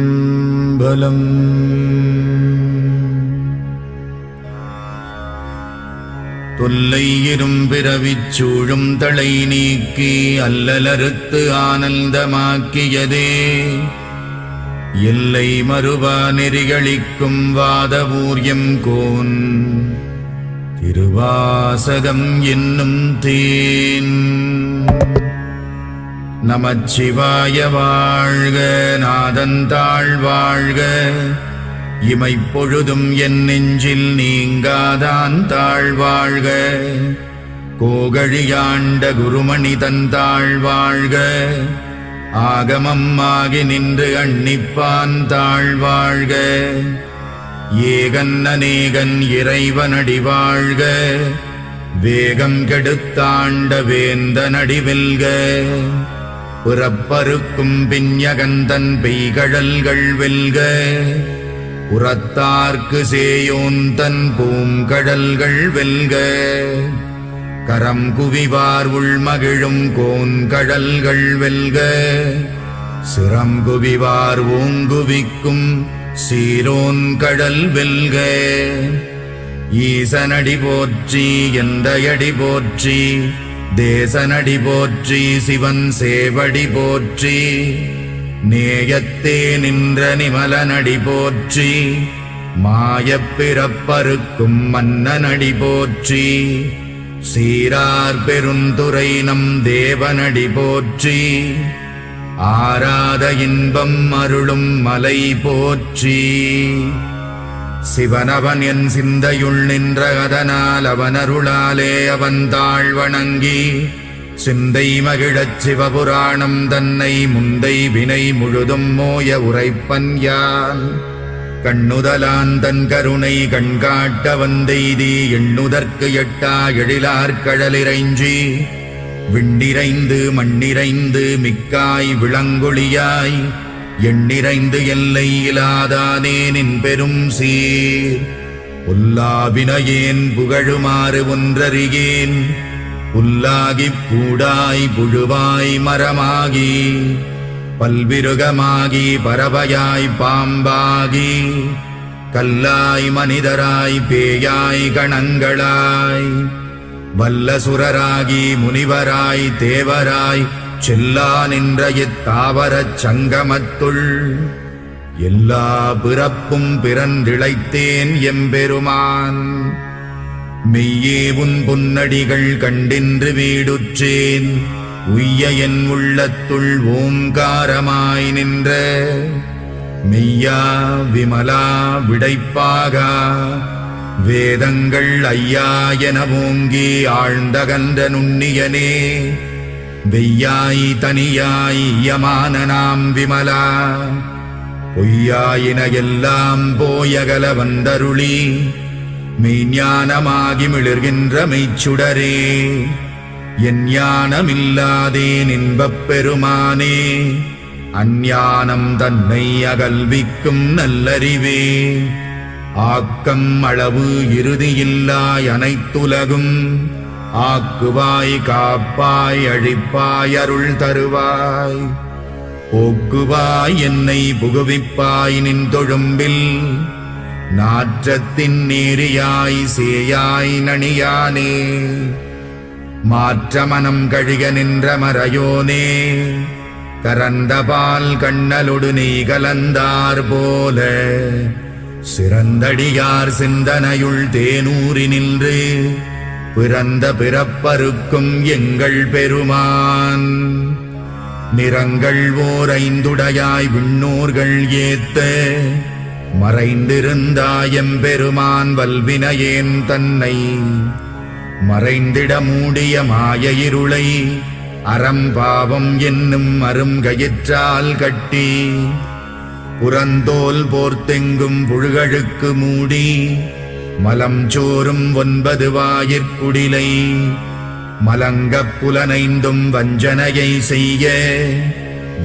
திருச்சிற்றம்பலம். தொல்லை இரும்பிறவிச் சூழும் தளை நீக்கி அல்லலறுத்து ஆனந்தமாக்கியதே எல்லை மறுவா நெறிகளிக்கும் வாதவூர்யம் கோன் திருவாசகம் என்னும் தேன். நமச்சிவாய வாழ்க, நாதந்தாள் வாழ்க, இமைப்பொழுதும் என் நெஞ்சில் நீங்காதான் தாழ்வாழ்க. கோகழியாண்ட குருமணி தந்தாள் வாழ்க, ஆகமம் ஆகி நின்று அன்னிப்பான் தாழ்வாழ்க. ஏகன் அநேகன் இறைவனடி வாழ்க, வேகம் கெடுத்தாண்ட வேந்தனடி வெல்க. புறப்பருக்கும் பிஞகந்தன் பெய்கழல்கள் வெல்க, உரத்தார்க்கு சேயோன் தன் பூங்கடல்கள் வெல்க. கரம் குவிவார் உள்மகிழும் கோன்கடல்கள் வெல்க, சிரம் குவிவார் ஓங்குவிக்கும் சீரோன் கடல் வெல்க. ஈசனடி போற்றி எந்தையடி போற்றி, தேசனடி போற்றி சிவன் சேவடி போற்றி. நேயத்தே நின்ற நிமலனடி போற்றி, மாயப் பிறப்பறுக்கும் மன்னனடி போற்றி. சீரார் பெருந்துரை நம் தேவனடி போற்றி, ஆராத இன்பம் அருளும் மலை போற்றி. சிவனவன் என் சிந்தையுள் நின்ற அதனால் அவனருளாலே அவன் தாழ் வணங்கி, சிந்தை மகிழச் சிவபுராணம் தன்னை முந்தை வினை முழுதும் மோய உரைப்பன் யான். கண்ணுதலான் தன் கருணை கண்காட்ட வந்தெய்தி, எண்ணுதற்கு எட்டா எழிலார் கடலிறைஞ்சி. விண்டிரைந்து மண்ணிறைந்து மிக்காய் விளங்கொழியாய், எண்ணிறைந்து எல்லை இலாதானே நின் பெரும் சீர். புல்லாவினையேன் புகழுமாறு ஒன்றறியேன், புல்லாகிப் பூடாய் புழுவாய் மரமாகி, பல்விருகமாகி பறவையாய் பாம்பாகி, கல்லாய் மனிதராய் பேயாய் கணங்களாய், வல்லசுரராகி முனிவராய் தேவராய் செல்லா நின்ற இத்தாவரச் சங்கமத்துள். எல்லா பிறப்பும் பிறந்திழைத்தேன் எம்பெருமான், மெய்யே உன் பொன்னடிகள் கண்டின்று வீடுற்றேன். உய்ய என் உள்ளத்துள் ஓங்காரமாய் நின்ற மெய்யா விமலா விடைப்பாகா, வேதங்கள் ஐயா என ஓங்கி ஆழ்ந்தகன்ற நுண்ணியனே. வெய்யாய் தனியாய் யமான நாம் விமலா, பொய்யாயின எல்லாம் போயகல வந்தருளி. மெய்ஞானமாகி மிளிர்கின்ற மெய்ச்சுடரே, என் ஞானமில்லாதேன் இன்பப் பெருமானே. அஞ்ஞானம் தன்னை அகல்விக்கும் நல்லறிவே, ஆக்கம் அளவு இறுதியில்லாய் அனைத்துலகும். ஆக்குவாய் காப்பாய் அழிப்பாய் அருள் தருவாய், போக்குவாய் என்னை புகுவிப்பாய் நின் தொழும்பில். நாற்றத்தின் நேரியாய் சேயாய் நணியானே, மாற்றமனம் கழிக நின்ற மறையோனே. கரந்தபால் கண்ணலொடு நெய் கலந்தார் போல, சிறந்தடியார் சிந்தனையுள் தேனூறி நின்று. பிறந்த பிறப்பருக்கும் எங்கள் பெருமான், நிறங்கள் ஓர் ஐந்துடையாய் விண்ணோர்கள் ஏத்த. மறைந்திருந்தாயம் பெருமான் வல்வினையேன் தன்னை, மறைந்திட மூடிய மாய இருளை அறம்பாவம் என்னும் அருங்கயிற்றால் கட்டி. புறந்தோல் போர்த்தெங்கும் புழுகழுக்கு மூடி, மலம் சோறும் 9 வாயிற்குடிலை. மலங்கப் புலனைந்தும் வஞ்சனையை செய்ய,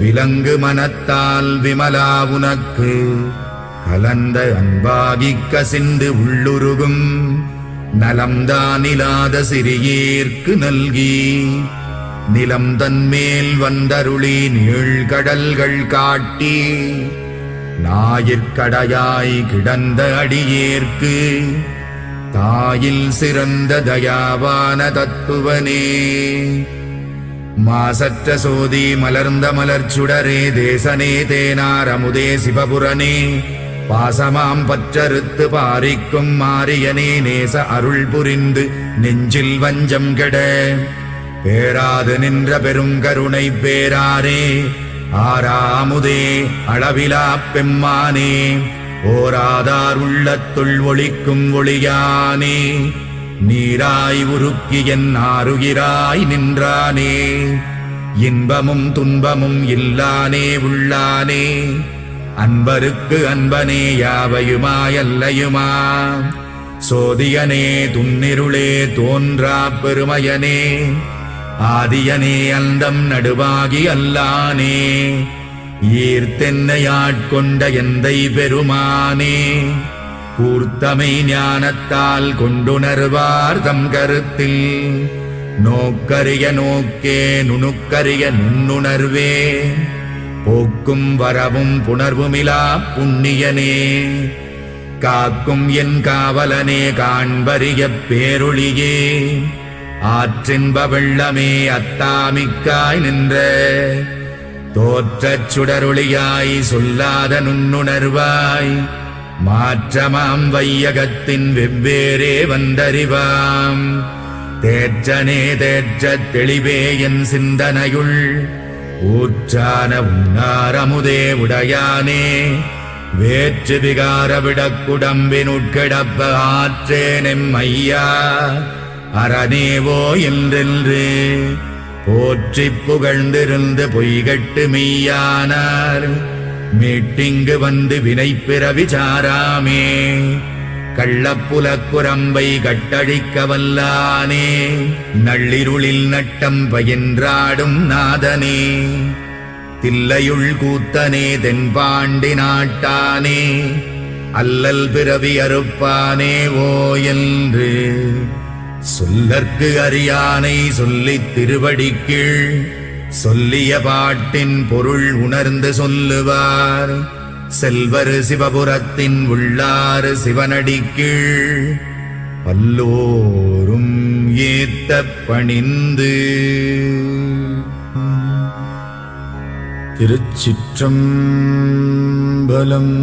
விலங்கு மனத்தால் விமலா உனக்கு கலந்த அன்பாகிக் கசிந்து உள்ளுருகும். நலம்தானிலாத சிறியேற்கு நல்கி நிலம் தன்மேல் வந்தருளி நீழ்கடல்கள் காட்டி ஞாயிற்கடையாய் கிடந்த அடியேற்கு தாயில் சிறந்த தயாவான தத்துவனே. மாசற்ற சோதி மலர்ந்த மலர்ச்சுடரே தேசனே தேனார் அமுதே சிவபுரனே பாசமாம் பற்றறுத்து பாரிக்கும் மாரியனே நேச அருள் புரிந்து நெஞ்சில் வஞ்சம் கெட பேராது நின்ற பெருங்கருணை பேராரே ஆராமுதே அளவிலா பெம்மானே ஓராதார் உள்ளத்துள் ஒளிக்கும் ஒளியானே நீராய் உருக்கி என் ஆருயிராய் நின்றானே இன்பமும் துன்பமும் இல்லானே உள்ளானே அன்பருக்கு அன்பனே யாவையுமாயல்லையுமா சோதியனே துன்னிருளே தோன்றா பெருமையனே ஆதியனே அந்தம் நடுவாகி அல்லானே ஈர்த்தென்னையாட்கொண்ட எந்தை பெருமானே கூர்த்தமை ஞானத்தால் கொண்டுணர்வார் தம் கருத்தில் நோக்கரிய நோக்கே நுணுக்கரிய நுண்ணுணர்வே போக்கும் வரவும் புணர்வுமிலா புண்ணியனே காக்கும் என் காவலனே காண்பரிய பேரொளியே ஆற்றின்ப வெள்ளமே அத்தாமிக்காய் நின்ற தோற்றச் சுடரொளியாய் சொல்லாத நுண்ணுணர்வாய் மாற்றமாம் வையகத்தின் வெவ்வேறே வந்தறிவாம் தேற்றனே தேற்றத் தெளிவே என் சிந்தனையுள் ஊற்றான உன்னாரமுதே உடையானே வேற்று விகார விடக்குடம்பினுட்கிடப்ப ஆற்றேனெம் ஐயா அரணேவோ என்றென்று போற்றிப் புகழ்ந்திருந்து பொய்கட்டு மெய்யானார் மீட்டிங்கு வந்து வினைப்பிற விசாராமே கள்ளப்புலக்குரம்பை கட்டழிக்க வல்லானே நள்ளிருளில் நட்டம் பயின்றாடும் நாதனே தில்லையுள் கூத்தனே தென்பாண்டி நாட்டானே அல்லல் பிறவி அறுப்பானே ஓ என்று சொல்லற்கு அறியானை சொல்லித் திருவடிக்கீழ் சொல்லிய பாட்டின் பொருள் உணர்ந்து சொல்லுவார் செல்வர் சிவபுரத்தின் உள்ளாறு சிவனடிக்கீழ் பல்லோரும் ஏத்த பணிந்து. திருச்சிற்றம்பலம்.